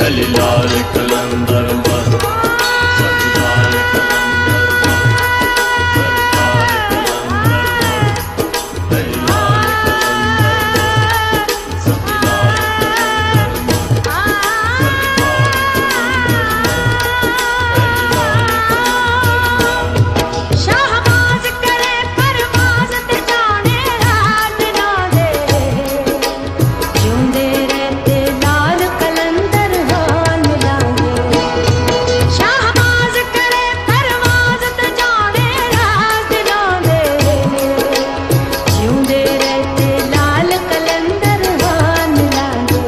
अली लाल कलंदर मस्त सभी लाल कलंदर मस्त अली लाल कलंदर सभी लाल शाहबाज करे परवाज़ ते जाने रात ना दे जिंदे रहते लाल कलंदर हाल मिलांगे शाहबाज करे परवाज़ ते जाने रात ना दे जिंदे रहते लाल कलंदर हाल मिलांगे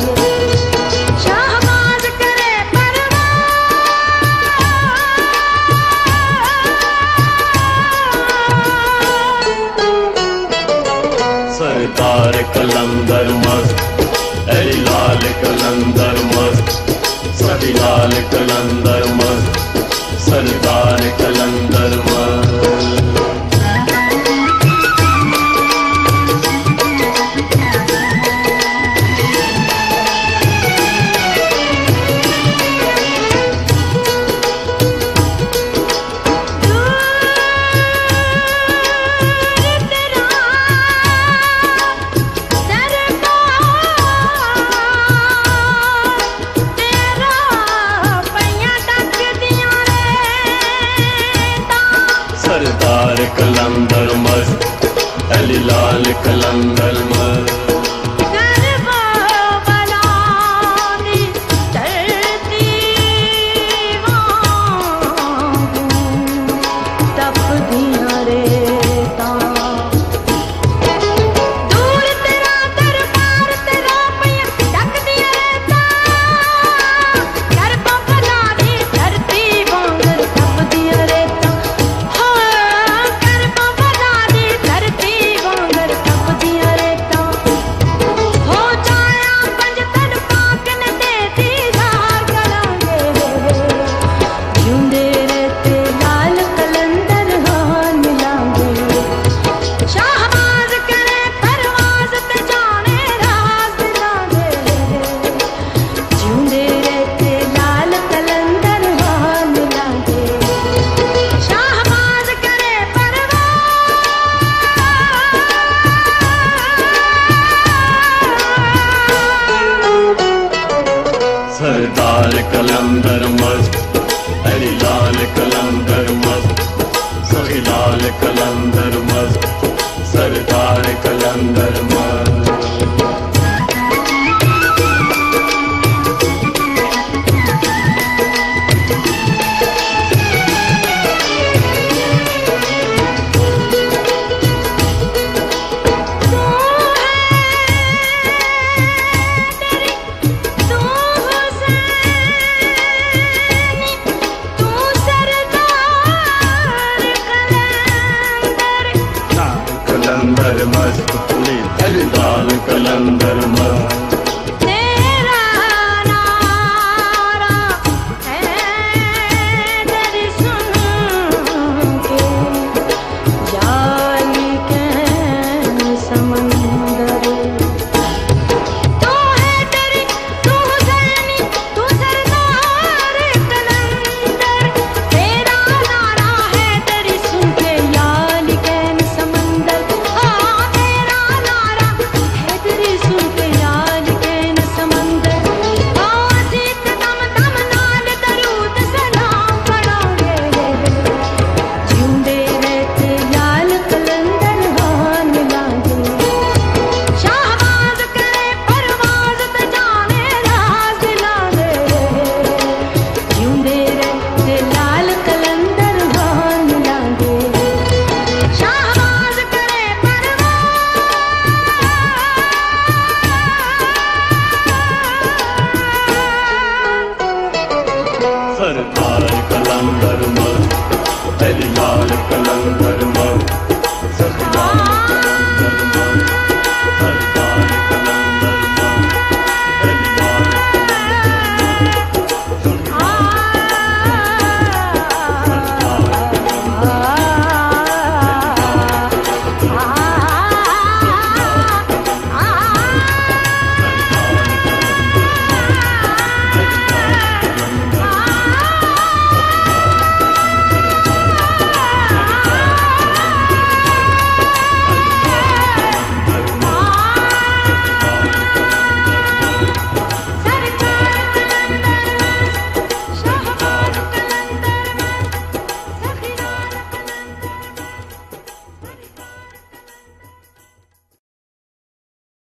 शाहबाज करे सरदार कलंदर मस्त अली लाल कलंदर मस्त सभी लाल कलंदर मस्त सरदार कलंदर मस्त सरदार कलंदर मस्त अली लाल कलंदर मस्त सरदार कलंदर मस्त अली लाल कलंदर मस्त सभी लाल कलंदर मस्त सरदार कलंदर